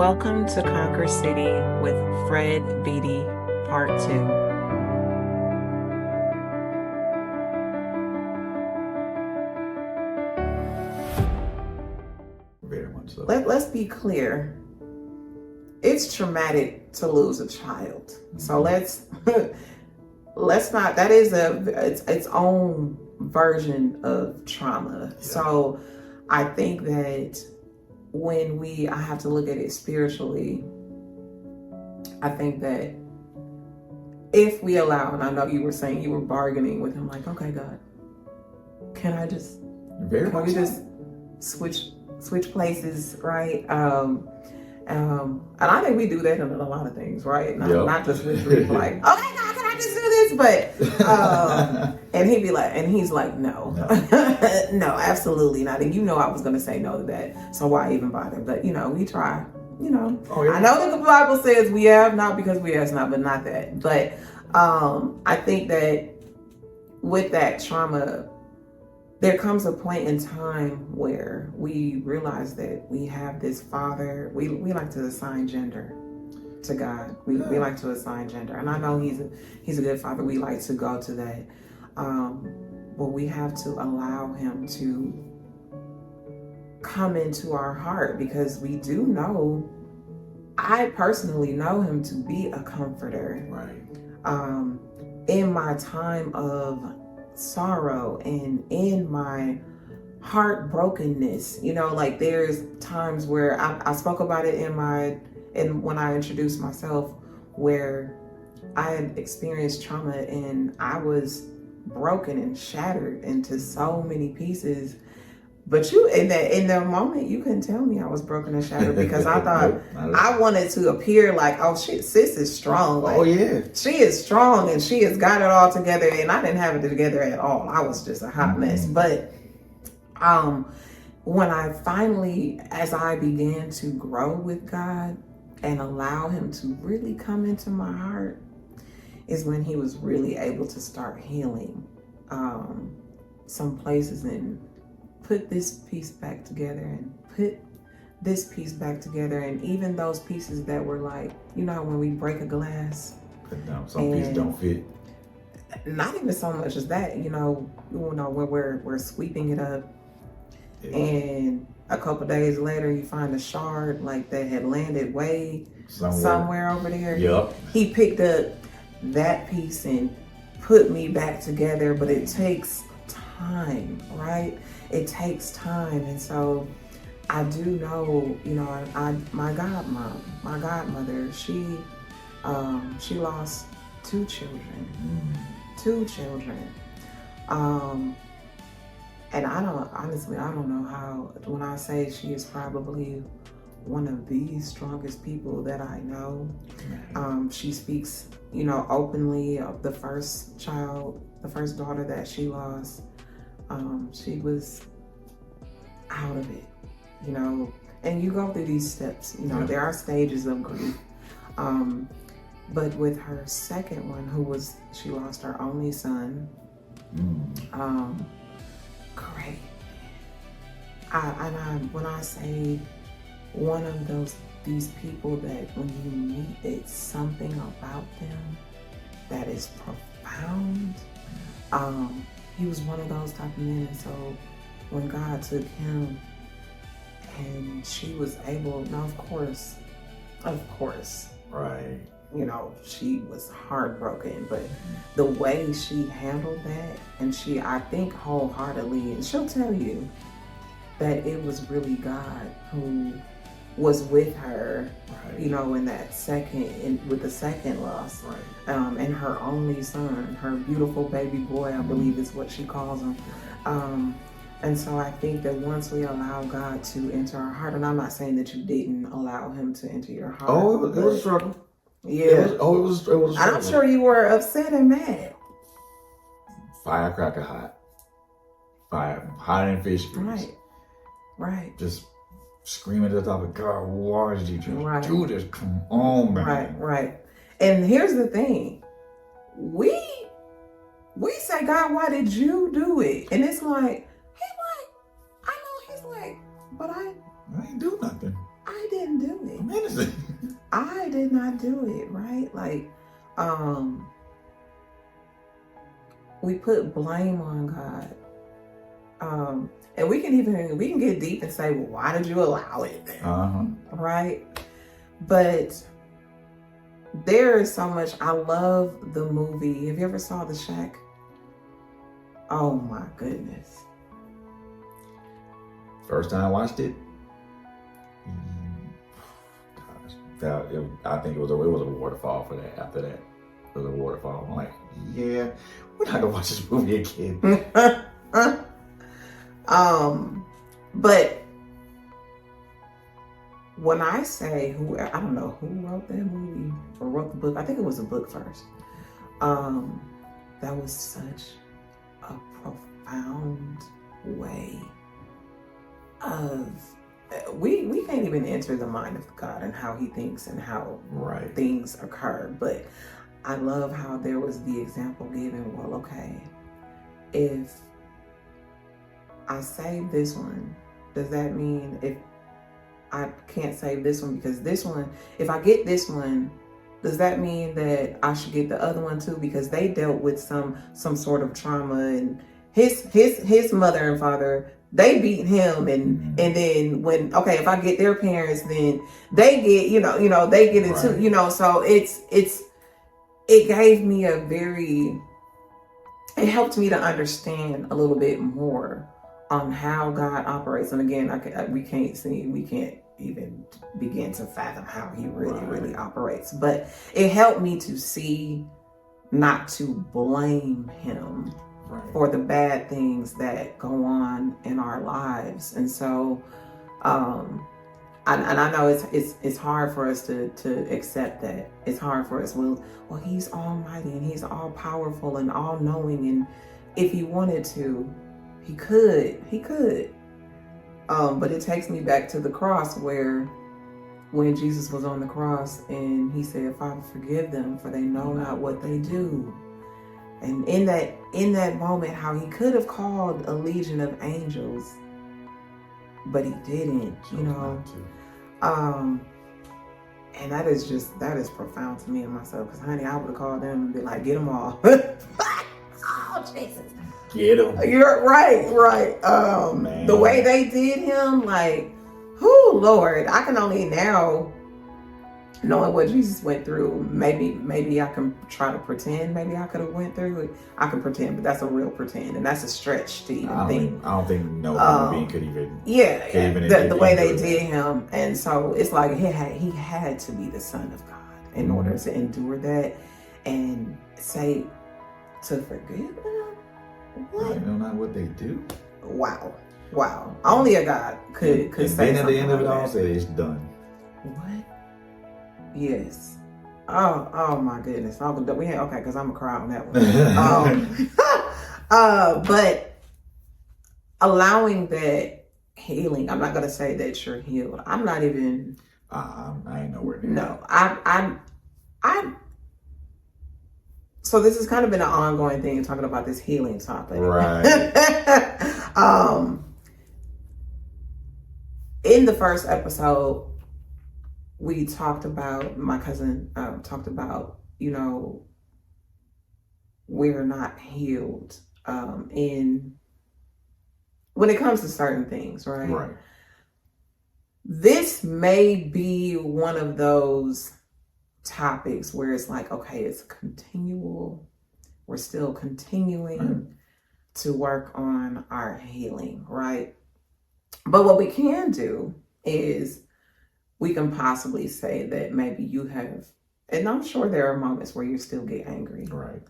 Welcome to Conquer City with Fred Beaty, Part 2. Very much so. Let's be clear. It's traumatic to lose a child. So let's not. That is its own version of trauma. Yeah. So I think that when I have to look at it spiritually, I think that if we allow, and I know you were saying you were bargaining with him, like, okay, God, can we just switch places, right? And I think we do that in a lot of things, right? Not just with grief, like, okay, God, can I just do this? But and he's like, no, no, absolutely not. And I was gonna say no to that, so why even bother? But we try. Oh, yeah. I know that the Bible says we have not because we ask not, but not that. But I think that with that trauma, there comes a point in time where we realize that we have this father. We like to assign gender to God. We like to assign gender, and I know he's a good father. We like to go to that, but we have to allow him to come into our heart, because we do know. I personally know him to be a comforter. Right. In my time of sorrow and in my heartbrokenness, like there's times where I spoke about it when I introduced myself, where I had experienced trauma and I was broken and shattered into so many pieces. But in the moment, you couldn't tell me I was broken and shattered, because I thought I wanted to appear like, oh shit, sis is strong. Like, oh yeah, she is strong and she has got it all together, and I didn't have it together at all. I was just a hot mess. But when I finally, as I began to grow with God and allow him to really come into my heart, is when he was really able to start healing some places and put this piece back together and put this piece back together. And even those pieces that were like, when we break a glass, some pieces don't fit. Not even so much as that, when we're sweeping it up, and a couple days later you find a shard like that had landed way somewhere over there. Yep. He picked up that piece and put me back together, but it takes time, right? It takes time. And so I do know, my godmother, she lost two children. And I don't know how, when I say she is probably one of the strongest people that I know. She speaks, openly of the first daughter that she lost. She was out of it, and you go through these steps, there are stages of grief. But with her second one, she lost her only son. Great. When I say one of these people that when you meet, it's something about them that is profound. He was one of those type of men. And so when God took him and she was able, now of course, Right. she was heartbroken, but the way she handled that, and I think wholeheartedly, and she'll tell you that it was really God who was with her, right. In that with the second loss, right. And her only son, her beautiful baby boy, I believe is what she calls him. And so I think that once we allow God to enter our heart, and I'm not saying that you didn't allow him to enter your heart. Oh, it was a struggle. Yeah. It was a struggle. I'm sure you were upset and mad. Firecracker hot. Fire hot and fish grease. Right. Just screaming at the top of God, why did you just do this? Come on, man. Right. And here's the thing. We say, God, why did you do it? And it's like, he's like, but I ain't do nothing. I didn't didn't do it. I'm innocent. I did not do it, right? Like, we put blame on God. And we can get deep and say, well, why did you allow it? Right? But there is so much. I love the movie. Have you ever saw The Shack? Oh my goodness. First time I watched it, I think it was a waterfall for that. After that, it was a waterfall. I'm like, yeah, we're not gonna watch this movie again. But when I say I don't know who wrote that movie or wrote the book. I think it was a book first. That was such a profound way of we can't even enter the mind of God and how he thinks and how things occur. But I love how there was the example given. Well, okay, if I save this one, does that mean if I can't save this one because this one, if I get this one, does that mean that I should get the other one too? Because they dealt with some sort of trauma, and his mother and father, they beat him, and then when if I get their parents, then they get they get it too, so it gave me it helped me to understand a little bit more on how God operates. And again, we can't even begin to fathom how he really operates. But it helped me to see not to blame him for the bad things that go on in our lives. And so, I know it's hard for us to accept that. It's hard for us. Well, he's almighty and he's all powerful and all knowing. And if he wanted to, he could. But it takes me back to the cross when Jesus was on the cross and he said, Father, forgive them, for they know not what they do. And in that moment, how he could have called a legion of angels, but he didn't, and that is profound to me and myself, because honey, I would have called them and be like, get them all. Oh, Jesus. Get them. You're right. The way they did him, like, whoo, Lord, I can only now, knowing what Jesus went through, maybe I can try to pretend. Maybe I could have went through it. I can pretend, but that's a real pretend, and that's a stretch to even think. I don't think no human being could even. The way they did him, and so it's like he had to be the Son of God in order to endure that and say to forgive them. What? I know not what they do. Wow. Only a God could say. And then at the end of it all, that. say it's done. What? Yes. Oh my goodness. Because I'm gonna cry on that one. But allowing that healing, I'm not gonna say that you're healed. I'm not even. I ain't nowhere near. No, I'm. So this has kind of been an ongoing thing, talking about this healing topic. Right. In the first episode, we talked about, my cousin talked about, we're not healed when it comes to certain things, right? Right. This may be one of those topics where it's like, okay, it's continual. We're still continuing to work on our healing, right? But what we can do is we can possibly say that maybe you have, and I'm sure there are moments where you still get angry. Right.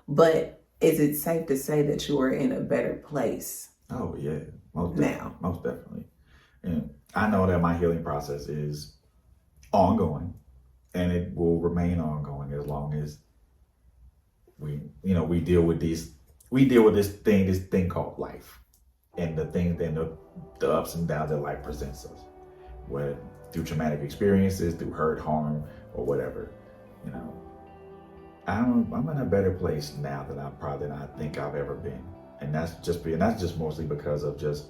But is it safe to say that you are in a better place? Oh, yeah. Most definitely. And I know that my healing process is ongoing, and it will remain ongoing as long as we deal with this thing called life, and the things and the ups and downs that life presents us, whether through traumatic experiences, through hurt, harm, or whatever. I'm in a better place now than I think I've ever been, and that's just mostly because of just,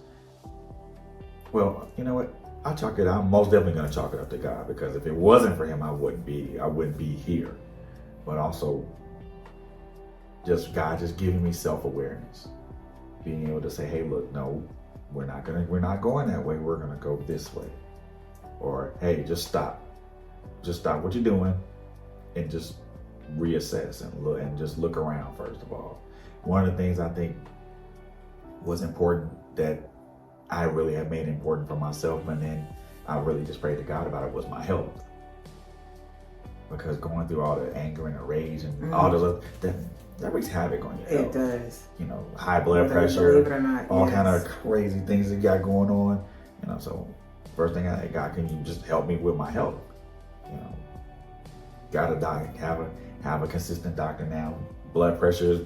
well, you know what? I'm most definitely going to chalk it up to God, because if it wasn't for him, I wouldn't be here. But also just God just giving me self-awareness, being able to say, hey, look, no, we're not going that way. We're going to go this way. Or, hey, just stop what you're doing and just reassess and just look around first of all. One of the things I think was important that I really have made important for myself, and then I really just prayed to God about it, was my health. Because going through all the anger and the rage and all the that wreaks havoc on your health. It does. You know, high blood Whether you pressure, believe it or not, all yes. kind of crazy things that got going on. You know, so first thing I God, can you just help me with my health? You know, got a doctor, have a consistent doctor now. Blood pressure is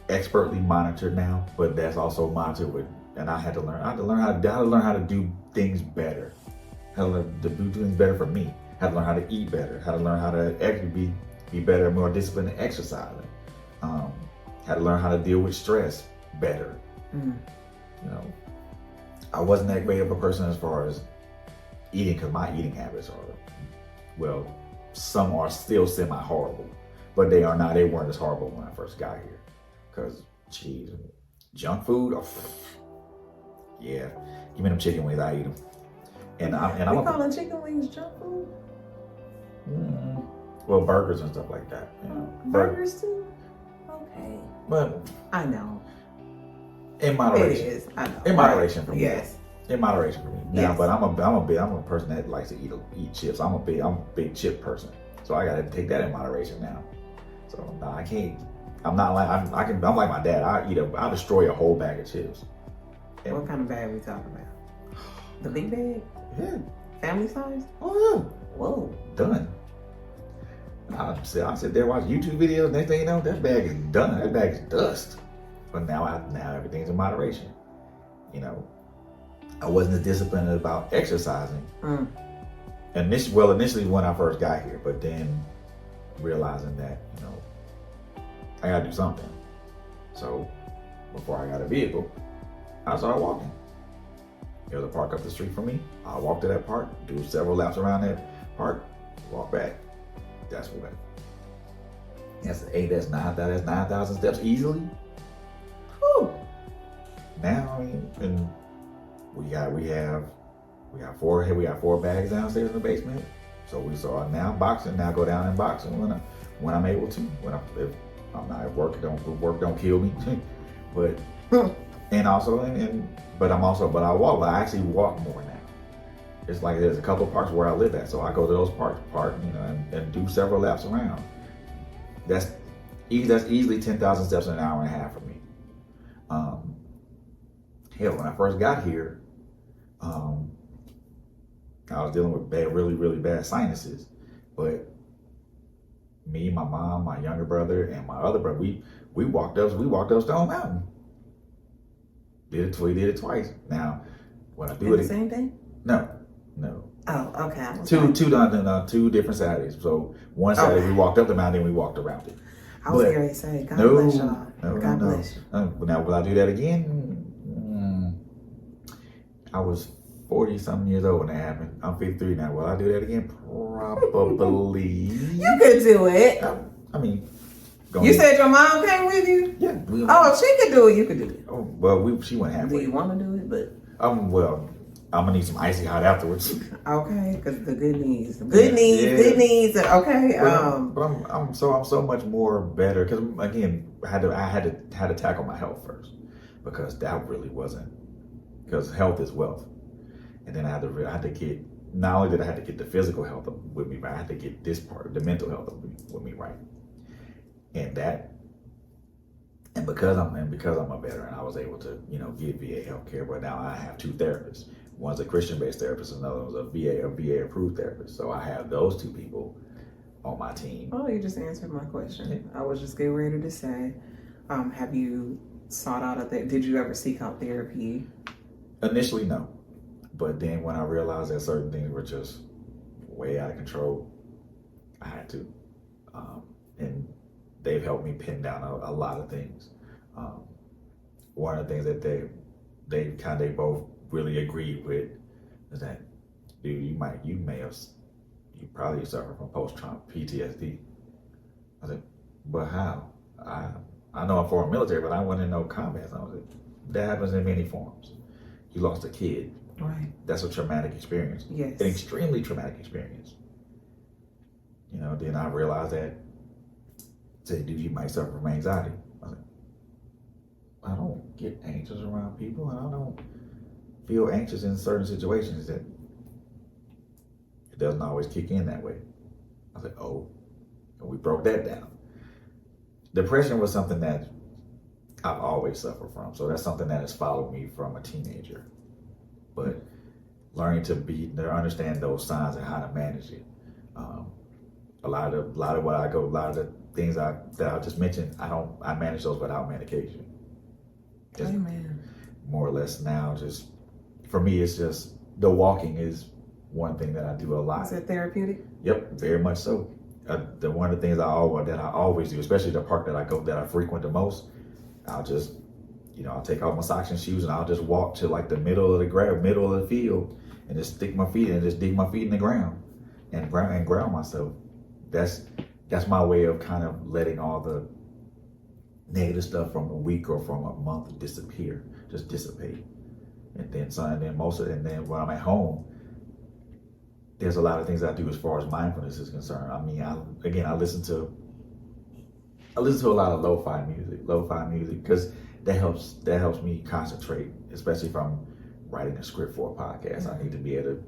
expertly monitored now, but that's also monitored with, and I had to learn how to do things better. How to learn to do things better for me. How to learn how to eat better. How to learn how to actually be better, more disciplined in exercising. How to learn how to deal with stress better. You know, I wasn't that great of a person as far as eating, because my eating habits are, well, some are still semi-horrible, but they weren't as horrible when I first got here. Because, geez, junk food, yeah, give me them chicken wings, I eat them. And I'm calling chicken wings junk food? Well, burgers and stuff like that. You know, burgers too. Okay. But I know. In moderation. It is. I know. In moderation for me. Yes. In moderation for me. Yes. Now, but I'm a person that likes to eat chips. I'm a big chip person. So I got to take that in moderation now. So no, I can't. I'm not like I'm like my dad. I destroy a whole bag of chips. And what kind of bag are we talking about? The big bag? Yeah. Family size? Oh yeah. Whoa. Done. I sit there watch YouTube videos. Next thing you know, that bag is done. That bag is dust. But now everything's in moderation. You know, I wasn't as disciplined about exercising. Initially when I first got here, but then realizing that, you know, I gotta do something. So before I got a vehicle, I started walking. There was a park up the street from me. I walk to that park, do several laps around that park, walk back. That's what. That's 9,000 steps easily. Whew. Now, I mean, and we got four bags downstairs in the basement. So we saw now boxing. Now go down and boxing when I'm able to. If I'm not at work, work don't kill me. But and also but I walk. But I actually walk more now. It's like there's a couple parks where I live at, so I go to those parks, you know, and do several laps around. That's easily 10,000 steps in an hour and a half for me. Hell, when I first got here, I was dealing with really, really bad sinuses. But me, my mom, my younger brother, and my other brother, we walked up Stone Mountain. We did it twice. Now, when I do it, the same day? No. Oh, okay. Two different Saturdays. So one Saturday we walked up the mountain, we walked around it. I was going to say, God bless y'all. God bless you. Now, will I do that again? I was 40-something years old when that happened. I'm 53 now. Will I do that again? Probably. You could do it. I mean, you said your mom came with you? Yeah. If she could do it, you could do it. Oh, well, she went halfway. Do you want to do it? But well, I'm gonna need some icy hot afterwards. Okay, because the good knees. Good knees. Okay. But I'm so much more better, because again, I had to tackle my health first, because that really wasn't, because health is wealth. And then I had to get, not only did I have to get the physical health with me, but I had to get this part, the mental health with me right. And because I'm a veteran, I was able to, you know, get VA healthcare. But now I have two therapists. One's a Christian-based therapist, another one's a VA approved therapist. So I have those two people on my team. Oh, you just answered my question. Yeah. I was just getting ready to say, have you sought out did you ever seek out therapy? Initially, no. But then when I realized that certain things were just way out of control, I had to. And they've helped me pin down a lot of things. One of the things that they both really agreed with is that, dude, you probably suffer from post-trauma PTSD. I said, but how? I know I'm foreign military, but I wasn't in no combat. So I was like, that happens in many forms. You lost a kid. Right. That's a traumatic experience. Yes. An extremely traumatic experience. You know, then I realized that, say, dude, you might suffer from anxiety. I was like, I don't get anxious around people, and I don't feel anxious in certain situations. That it doesn't always kick in that way. I was like, oh, and we broke that down. Depression was something that I've always suffered from, so that's something that has followed me from a teenager. But learning to understand those signs and how to manage it. A lot of the things that I just mentioned, I manage those without medication. Just Amen. more or less now, just for me, it's just the walking is one thing that I do a lot. Is it therapeutic? Yep, very much so. One of the things I always do, especially the park that I frequent the most, I'll just, I'll take off my socks and shoes and I'll just walk to like the middle of the field and just stick my feet in and just dig my feet in the ground and ground myself. That's my way of kind of letting all the negative stuff from a week or from a month disappear, just dissipate. And then when I'm at home, there's a lot of things I do as far as mindfulness is concerned. I mean, I listen to a lot of lo-fi music because that helps me concentrate, especially if I'm writing a script for a podcast. I need to be able to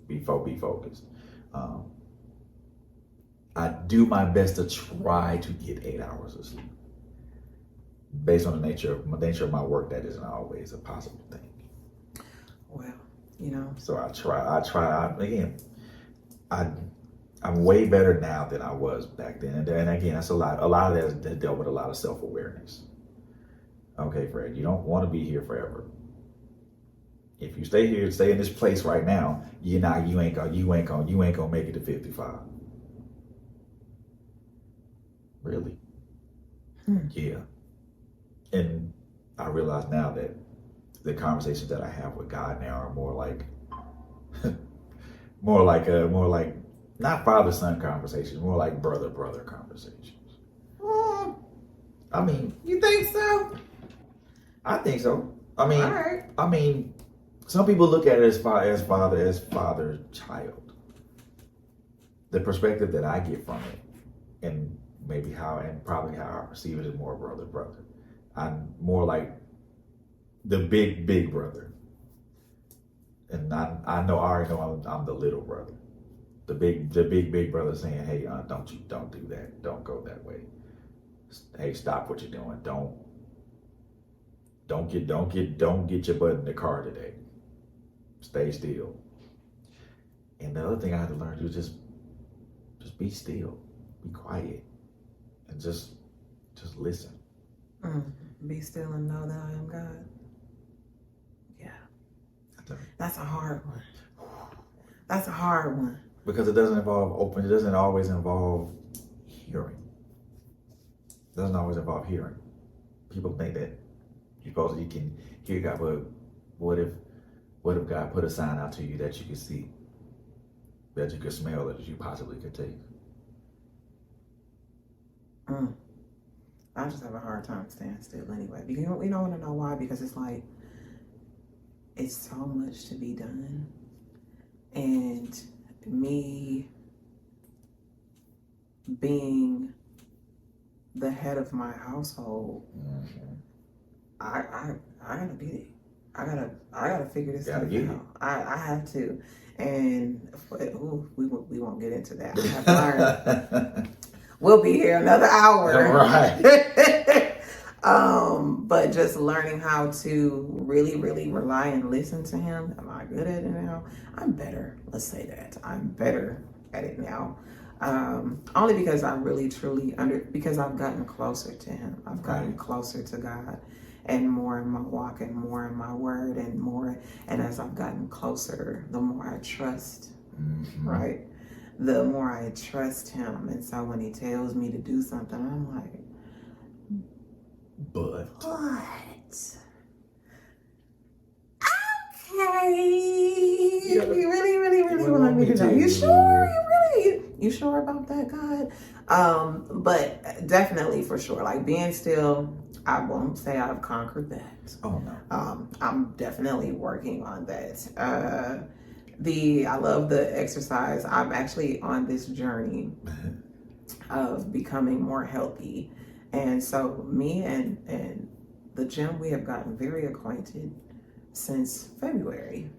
be focused. I do my best to try to get 8 hours of sleep. Based on the nature of my work, that isn't always a possible thing. Well, So I'm way better now than I was back then. And again, that's a lot of that has dealt with a lot of self-awareness. Okay, Fred, you don't want to be here forever. If you stay in this place right now, you ain't gonna make it to 55. Really? Yeah. And I realize now that the conversations that I have with God now are more like not father-son conversations, more like brother-brother conversations. I mean, you think so? I think so. I mean, All right. I mean, some people look at it as father-child. The perspective that I get from it, and probably how I perceive it, is more brother-brother. I'm more like the big brother, and I already know I'm the little brother, the big brother saying, hey, don't do that, don't go that way, hey, stop what you're doing, don't get your butt in the car today, stay still. And the other thing I had to learn to do is just be still, be quiet, and just listen. Be still and know that I am God. Yeah. That's a hard one. That's a hard one. Because it doesn't always involve hearing. It doesn't always involve hearing. People think that you can hear God, but what if God put a sign out to you that you can see, that you could smell, that you possibly could taste? I just have a hard time staying still anyway. Because we don't want to know why, because it's like, it's so much to be done. And me being the head of my household, I gotta be, I gotta figure this stuff out. I have to. And we won't get into that. I have to learn. We'll be here another hour. Right. But just learning how to really, really rely and listen to him. Am I good at it now? I'm better. Let's say that. I'm better at it now. Only because I really, truly because I've gotten closer to him. I've gotten closer to God, and more in my walk, and more in my word, and as I've gotten closer, the more I trust, right? The more I trust him. And so when he tells me to do something, I'm like, but what? You really want me to know? You sure? You sure about that, God? But definitely for sure, like being still, I won't say I've conquered that. Oh no. I'm definitely working on that. I love the exercise. I'm actually on this journey of becoming more healthy. And so me and the gym, we have gotten very acquainted since February.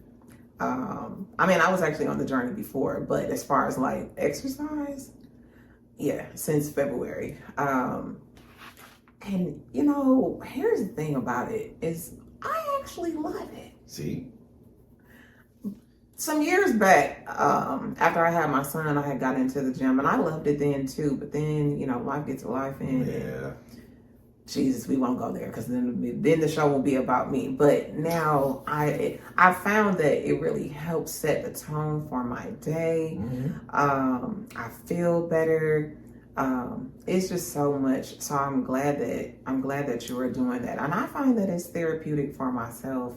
I mean, I was actually on the journey before, but as far as like exercise, yeah, since February. And you know, here's the thing about it is I actually love it. See? Some years back, after I had my son, I had got into the gym and I loved it then too. But then, you know, life gets life in. Yeah. Jesus, we won't go there because then the show will be about me. But now I found that it really helps set the tone for my day. I feel better. It's just so much. So I'm glad that you are doing that, and I find that it's therapeutic for myself.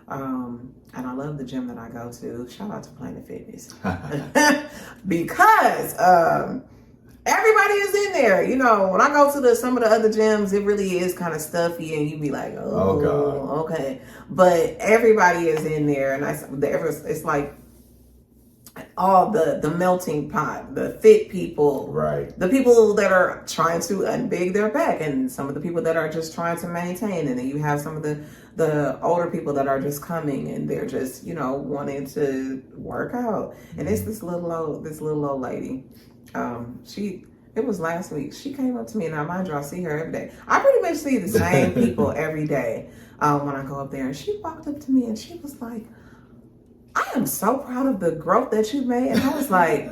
And I love the gym that I go to. Shout out to Planet Fitness because everybody is in there. You know, when I go to some of the other gyms, it really is kind of stuffy, and you be like, oh God, okay. But everybody is in there, and it's like all the melting pot, the fit people, right? The people that are trying to unbig their back, and some of the people that are just trying to maintain, and then you have some of the older people that are just coming and they're just, you know, wanting to work out. And it's this little old lady. It was last week. She came up to me, and now mind you, I see her every day. I pretty much see the same people every day when I go up there. And she walked up to me and she was like, I am so proud of the growth that you made. And I was like,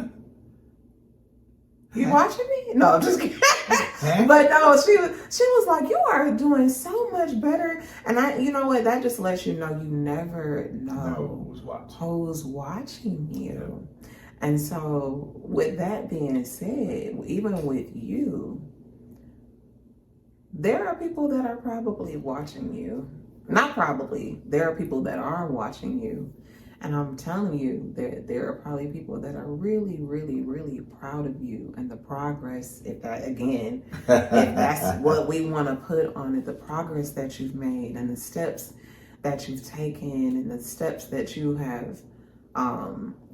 you watching me? No, I'm just kidding. But no, she was like, you are doing so much better. And you know what? That just lets you know you never know who's watching you. And so with that being said, even with you, there are people that are probably watching you. Not probably. There are people that are watching you. And I'm telling you, there are probably people that are really, really, really proud of you and the progress, if that's what we want to put on it, the progress that you've made and the steps that you've taken and the steps that you have,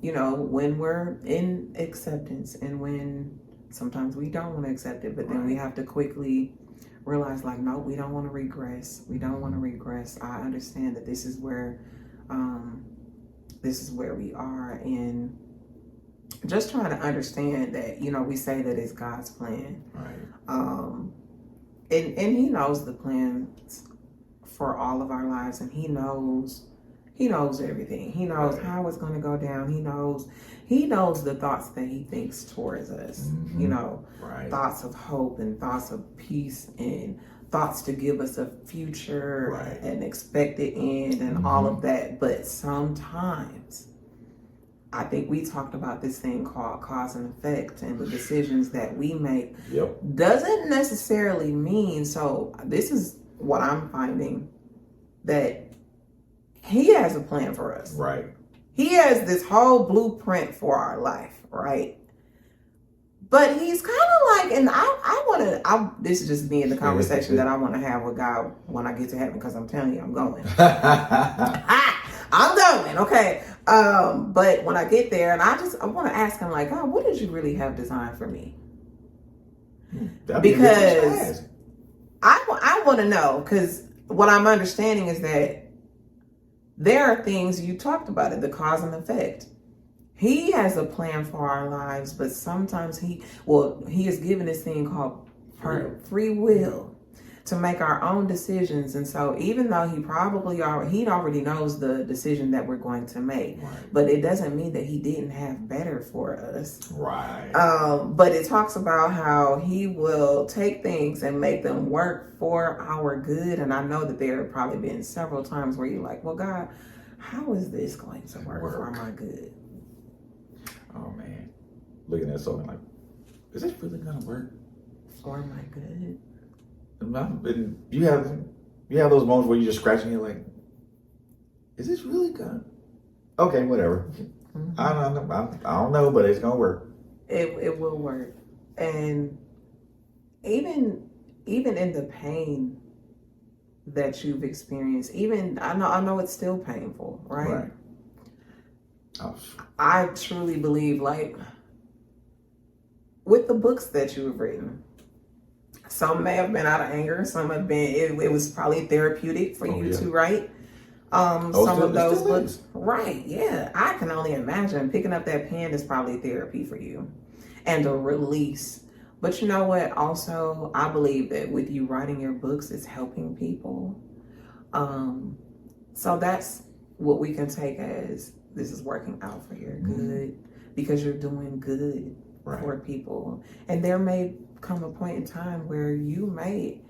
you know, when we're in acceptance and when sometimes we don't want to accept it, but then we have to quickly realize like, no, we don't want to regress. We don't want to regress. I understand that this is where we are, and just trying to understand that, you know, we say that it's God's plan. Right. And he knows the plans for all of our lives, and he knows everything. He knows how it's going to go down. He knows the thoughts that he thinks towards us, you know, thoughts of hope and thoughts of peace and thoughts to give us a future and expected end and all of that. But sometimes I think we talked about this thing called cause and effect, and the decisions that we make doesn't necessarily mean, so this is what I'm finding, that he has a plan for us. Right. He has this whole blueprint for our life, right? But he's kind of like, and this is just being the conversation that I want to have with God when I get to heaven, because I'm telling you, I'm going. I'm going, okay? But when I get there, and I want to ask him, like, God, what did you really have designed for me? Because I want to know, because what I'm understanding is that there are things, you talked about it, the cause and effect. He has a plan for our lives, but sometimes he has given this thing called free will to make our own decisions. And so even though he already knows the decision that we're going to make, but it doesn't mean that he didn't have better for us. Right. But it talks about how he will take things and make them work for our good. And I know that there have probably been several times where you're like, well, God, how is this going to work for my good? Oh man, looking at something like, is this really gonna work for my good? And you have those moments where you're just scratching your like, is this really good? Okay, whatever. Mhm. I don't know, but it's gonna work. It will work. And even in the pain that you've experienced, even I know it's still painful, right? Right. Oh, I truly believe, like, with the books that you have written, some may have been out of anger, some have been it was probably therapeutic for you yeah. to write some of those books. Right, yeah. I can only imagine picking up that pen is probably therapy for you and a release. But you know what? Also, I believe that with you writing your books, it's helping people. So that's what we can take as this is working out for your good because you're doing good for people. And there may come a point in time where you may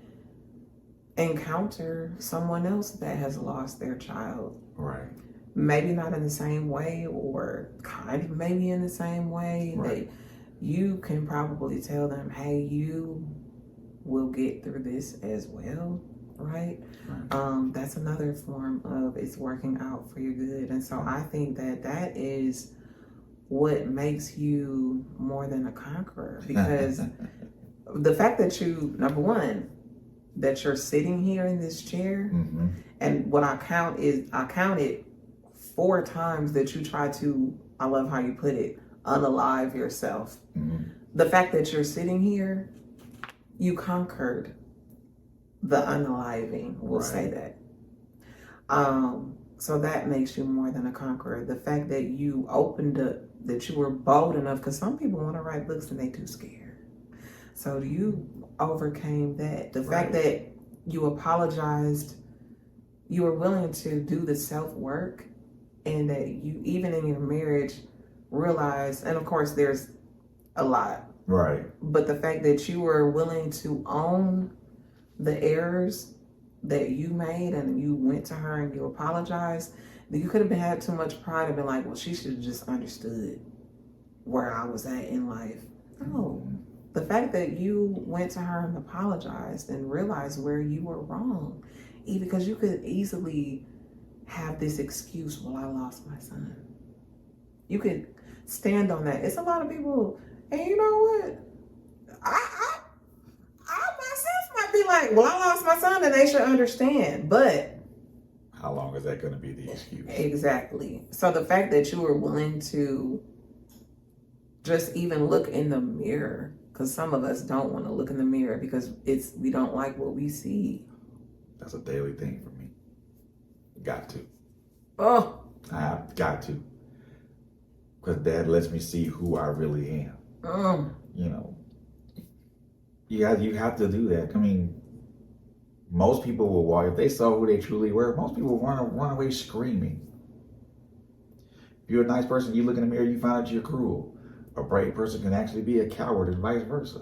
encounter someone else that has lost their child. Right. Maybe not in the same way, or kind of maybe in the same way. That you can probably tell them, hey, you will get through this as well, right? That's another form of it's working out for your good. And so I think that is what makes you more than a conqueror, because the fact that you, number one, that you're sitting here in this chair, and what I counted 4 times that you try to, I love how you put it, unalive yourself. The fact that you're sitting here, you conquered the unaliving, we'll say that. So that makes you more than a conqueror. The fact that you opened up, that you were bold enough, because some people want to write books and they too scared. So you overcame that. The fact that you apologized, you were willing to do the self-work, and that you, even in your marriage, realized, and of course there's a lot. Right. But the fact that you were willing to own the errors that you made, and you went to her and you apologized, that you could have had too much pride and been like, well, she should have just understood where I was at in life. No. The fact that you went to her and apologized and realized where you were wrong, even because you could easily have this excuse, well, I lost my son. You could stand on that. It's a lot of people, and you know what? I myself might be like, well, I lost my son and they should understand. But how long is that going to be the excuse? Exactly. So the fact that you were willing to just even look in the mirror, because some of us don't want to look in the mirror because we don't like what we see. That's a daily thing for me. Got to. Oh. I have got to. Because that lets me see who I really am. You know, you have to do that. I mean, most people will walk, if they saw who they truly were, most people will run away screaming. If you're a nice person, you look in the mirror, you find out you're cruel. A brave person can actually be a coward and vice versa.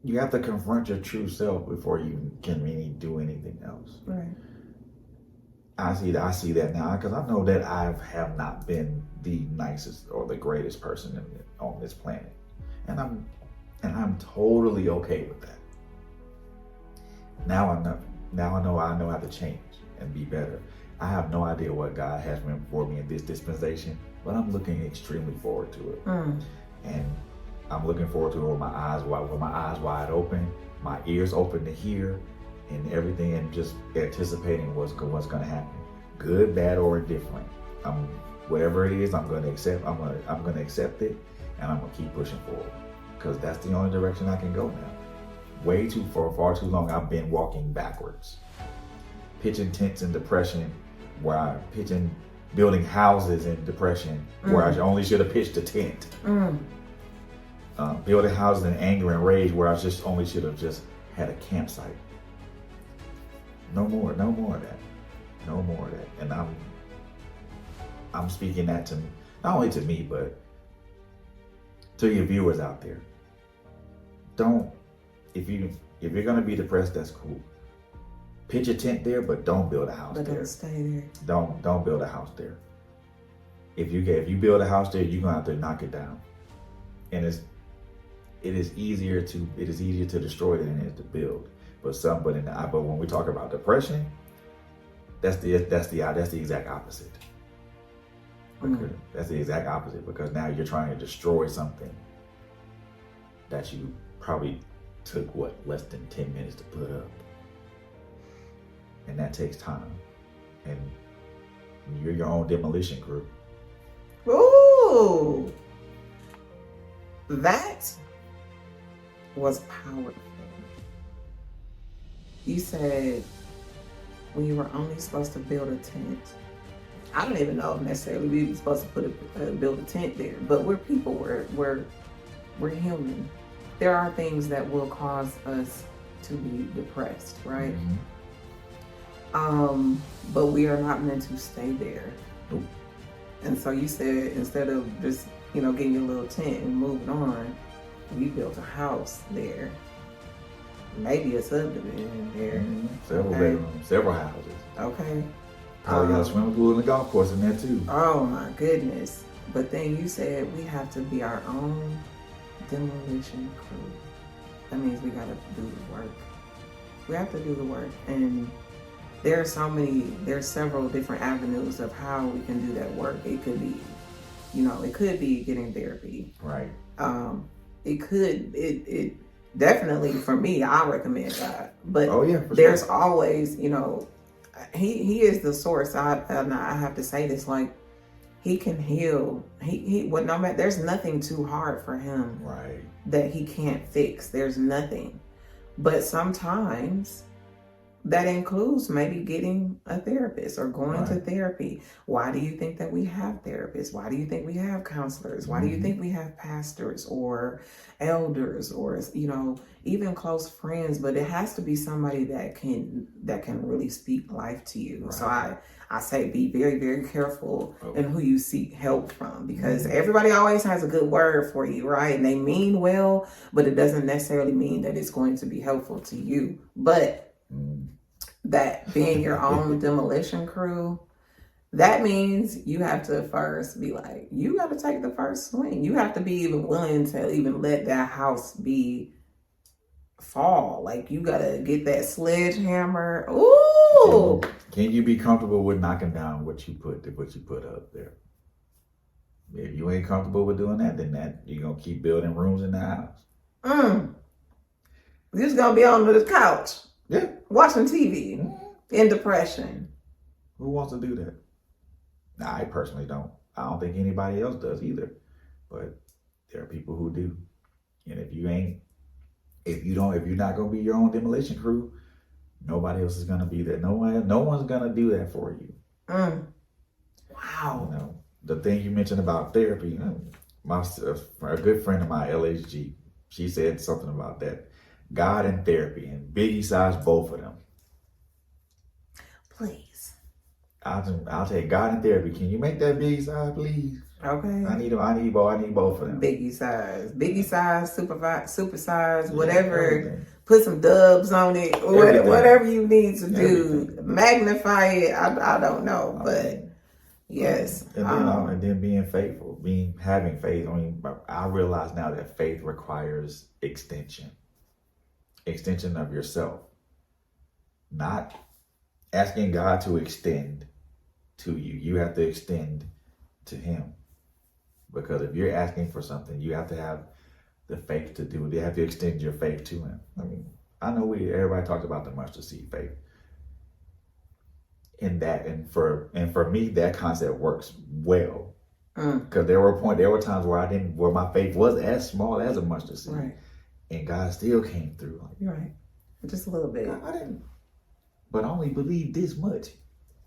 You have to confront your true self before you can really do anything else. Right. I see that now, because I know that I have not been the nicest or the greatest person on this planet, and I'm totally okay with that. Now I know how to change and be better. I have no idea what God has for me in this dispensation, but I'm looking extremely forward to it. And I'm looking forward to it with my eyes wide open, my ears open to hear, and everything, and just anticipating what's going to happen, good, bad, or indifferent. Whatever it is, I'm going to accept. I'm going to accept it, and I'm going to keep pushing forward, because that's the only direction I can go now. For far too long, I've been walking backwards, pitching tents in depression, building houses in depression, where I only should have pitched a tent. Building houses in anger and rage, where I only should have just had a campsite. No more of that. No more of that. And I'm speaking that to not only to me, but to your viewers out there. If you're gonna be depressed, that's cool. Pitch a tent there, but don't build a house there. Don't stay there. Don't build a house there. If you build a house there, you're gonna have to knock it down. And it is easier to destroy than it is to build. But when we talk about depression, That's the exact opposite. Because that's the exact opposite, because now you're trying to destroy something that you probably took less than 10 minutes to put up. And that takes time. And you're your own demolition crew. Ooh, that was powerful. You said when you were only supposed to build a tent. I don't even know if necessarily we were supposed to build a tent there, but we're people. We're human. There are things that will cause us to be depressed, right? But we are not meant to stay there. Nope. And so you said instead of just getting your little tent and moving on, we built a house there. Maybe a subdivision there. Several bedrooms, several houses. Okay. Probably got a swimming pool and a golf course in there too. Oh my goodness. But then you said we have to be our own demolition crew. That means we gotta do the work. We have to do the work. And there's several different avenues of how we can do that work. It could be, it could be getting therapy. Right. It definitely, for me, I recommend that. But there's always, he is the source. I have to say this, like, he can heal. No matter, there's nothing too hard for him. Right. That he can't fix. There's nothing. But sometimes that includes maybe getting a therapist or going to therapy. Why do you think that we have therapists? Why do you think we have counselors? Why do you think we have pastors or elders or, even close friends? But it has to be somebody that can really speak life to you. Right. So I say be very, very careful in who you seek help from, because everybody always has a good word for you, right? And they mean well, but it doesn't necessarily mean that it's going to be helpful to you. But that being your own demolition crew, that means you have to first be like, you got to take the first swing. You have to be even willing to even let that house fall. Like, you got to get that sledgehammer. Ooh. Can you be comfortable with knocking down what you put up there? If you ain't comfortable with doing that, then you're going to keep building rooms in the house. You're just going to be on the couch. Yeah. Watching TV in depression. Who wants to do that? Nah, I personally don't. I don't think anybody else does either. But there are people who do. And if you're not gonna be your own demolition crew, nobody else is gonna be there. No one's gonna do that for you. Wow. The thing you mentioned about therapy, a good friend of mine, LHG, she said something about that. God and therapy, and Biggie size both of them. Please. I'll take God and therapy. Can you make that Biggie size, please? Okay. I need both of them. Biggie size, super size, whatever. Everything. Put some dubs on it, whatever you need to do. Everything. Magnify it. I don't know, but yes. And then being faithful, having faith. I mean, I realize now that faith requires extension of yourself, not asking God to extend to you. You have to extend to him, because if you're asking for something, you have to have the faith to do it. You have to extend your faith to him. I mean, I know everybody talks about the mustard seed faith in that, and for me, that concept works well, because there were times where my faith was as small as a mustard seed. Right. And God still came through. You're right. Just a little bit. I didn't, but I only believed this much.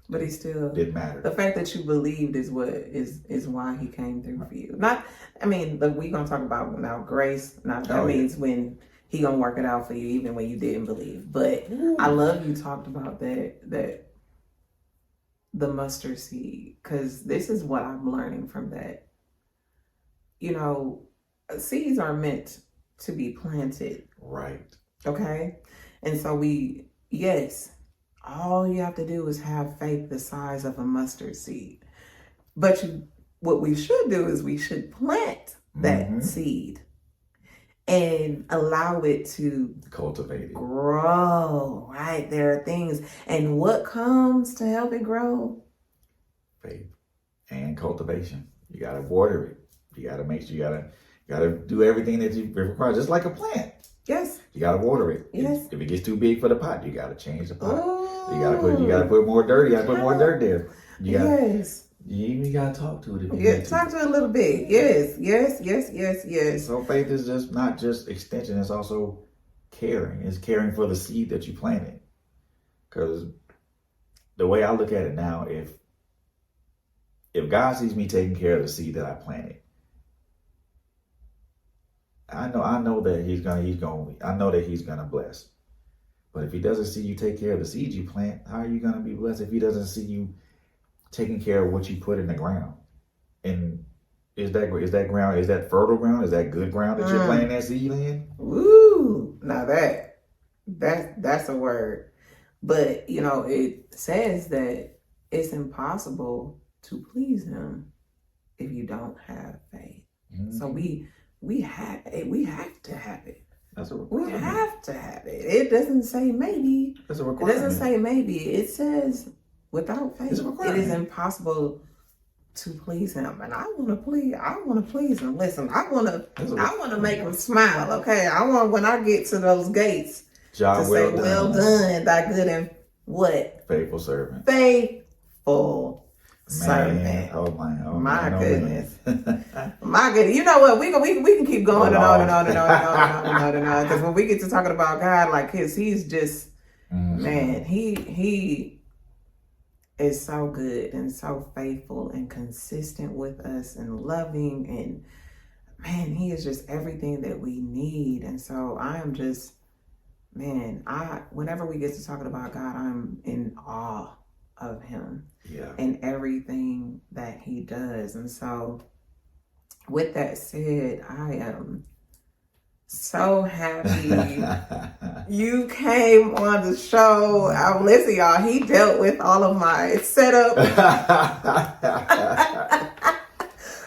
But he still didn't matter. The fact that you believed is why he came through for you. We gonna talk about now grace. Now that means when he gonna work it out for you, even when you didn't believe. But I love you talked about that the mustard seed, because this is what I'm learning from that. Seeds are meant to be planted. Right. Okay? And so all you have to do is have faith the size of a mustard seed. But what we should do is we should plant that seed. and allow it to Cultivate it. grow, right? There are things. And what comes to help it grow? Faith and cultivation. You got to water it. You got to make sure you got to do everything that you require, just like a plant. Yes. You got to water it. Yes. If it gets too big for the pot, you got to change the pot. Ooh. You got to put more dirt. You got to put more dirt there. Yes. You even got to talk to it. Talk to it a little bit. Yes. So faith is just not just extension. It's also caring. It's caring for the seed that you planted. Because the way I look at it now, if God sees me taking care of the seed that I planted, I know that he's gonna bless. But if he doesn't see you take care of the seed you plant, how are you gonna be blessed if he doesn't see you taking care of what you put in the ground? And is that fertile ground? Is that good ground that you're planting that seed in? Woo! Now that's a word. But it says that it's impossible to please him if you don't have faith. Mm-hmm. So we have to have it. That's a requirement. We have to have it. It doesn't say maybe. That's a requirement. It doesn't say maybe. It says without faith, it is impossible to please him. And I want to please him. Listen, I want to make him smile. Okay, I want, when I get to those gates, to say, "Well done, thy good and what? Faithful servant." Faithful servant. Oh my goodness. My goodness. You know what? We can keep going and on and on and on and on and on and on and on. Because when we get to talking about God like he's just man, he is so good and so faithful and consistent with us and loving, and man, he is just everything that we need. And so I am just, man, whenever we get to talking about God, I'm in awe of him and everything that he does. And so with that said, I am so happy you came on the show. Listen, y'all, he dealt with all of my setup.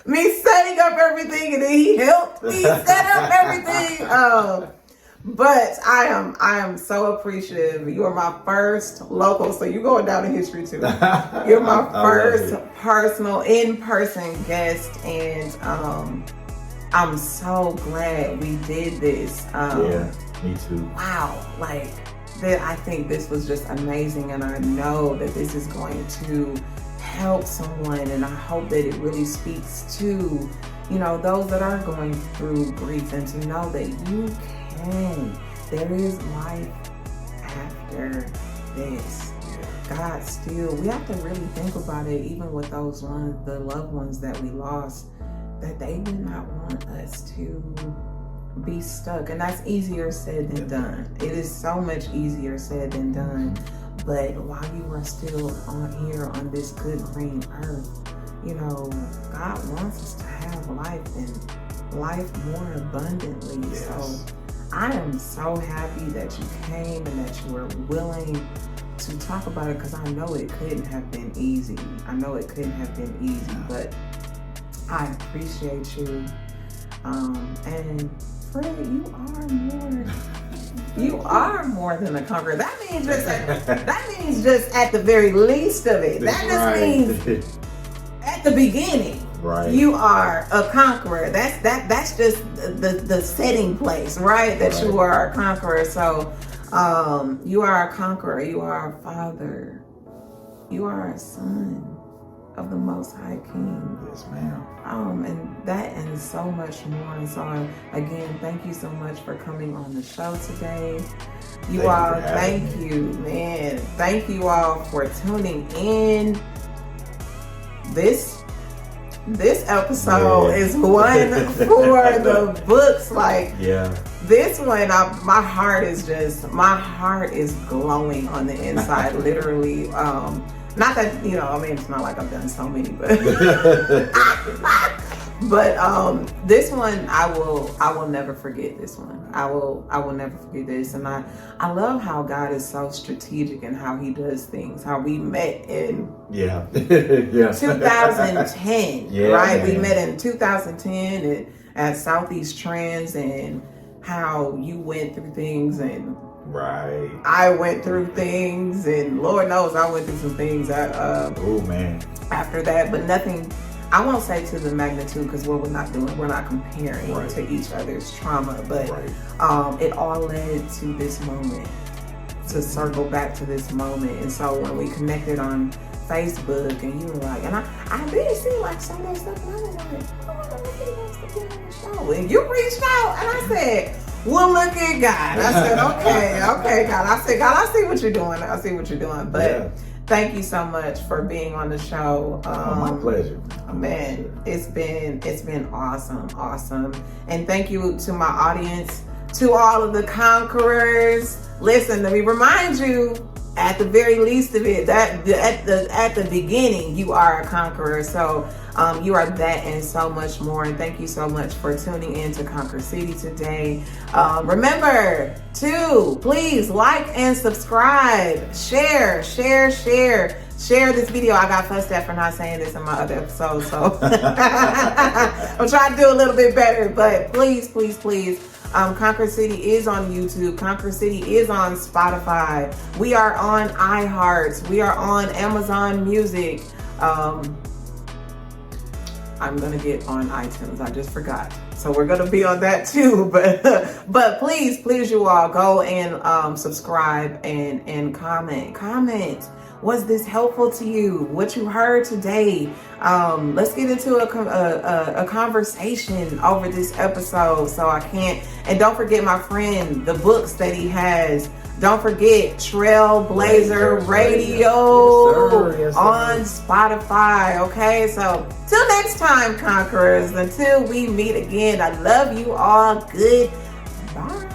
Me setting up everything, and then he helped me set up everything. But I am so appreciative. You are my first local, so you're going down in history too. You're my first personal, in-person guest, and I'm so glad we did this. Me too. Wow, I think this was just amazing, and I know that this is going to help someone, and I hope that it really speaks to, those that are going through grief, and to know that you can. There is life after this. God still, we have to really think about it, even with the loved ones that we lost, that they did not want us to be stuck. And that's easier said than done. It is so much easier said than done. But while you are still on this good green earth, God wants us to have life, and life more abundantly. Yes. So I am so happy that you came and that you were willing to talk about it, because I know it couldn't have been easy. But I appreciate you. And Fred, you are more than a conqueror. That means just at the very least of it. That just means at the beginning. Right. You are a conqueror. That's just the setting place, right? That you are a conqueror. So you are a conqueror. You are a father. You are a son of the Most High King. Yes, ma'am. And so much more. And so again, thank you so much for coming on the show today. Thank you, man. Thank you all for tuning in. This episode is one for the books. This one, my heart is glowing on the inside, literally. Not that, it's not like I've done so many, but this one, I will never forget this one. I will never forget this. And I love how God is so strategic in how he does things, how we met in 2010, right? Man. We met in 2010 at Southeast Trends, and how you went through things and Right. I went through things, and Lord knows I went through some things Oh man. after that, but nothing, I won't say to the magnitude, because what we're not doing, we're not comparing Right. to each other's trauma, but Right. it all led to this moment, to circle back to this moment. And so when we connected on Facebook, and you were like, and I did see like some of that stuff, and I was like, oh, look at that stuff on the show. And you reached out, and I said, well, look at God. I said, okay, God. I said, God, I see what you're doing. I see what you're doing. But Yeah. thank you so much for being on the show. My pleasure. Man, it's been awesome. And thank you to my audience, to all of the conquerors. Listen, let me remind you, at the very least of it, that at the beginning, you are a conqueror. So you are that and so much more. And thank you so much for tuning in to Conquer City today. Remember to please like and subscribe, share this video. I got fussed at for not saying this in my other episode, so I'm trying to do a little bit better. But please, Conquer City is on YouTube. Conquer City is on Spotify. We are on iHeart. We are on Amazon Music. I'm gonna get on iTunes. I just forgot. So we're gonna be on that too. But please, you all go and subscribe and comment. Was this helpful to you? What you heard today? Let's get into a conversation over this episode. So I can't, and don't forget my friend, the books that he has. Don't forget Trailblazer Radio Yes, sir. on Spotify. Okay, so till next time, conquerors. Until we meet again, I love you all. Goodbye.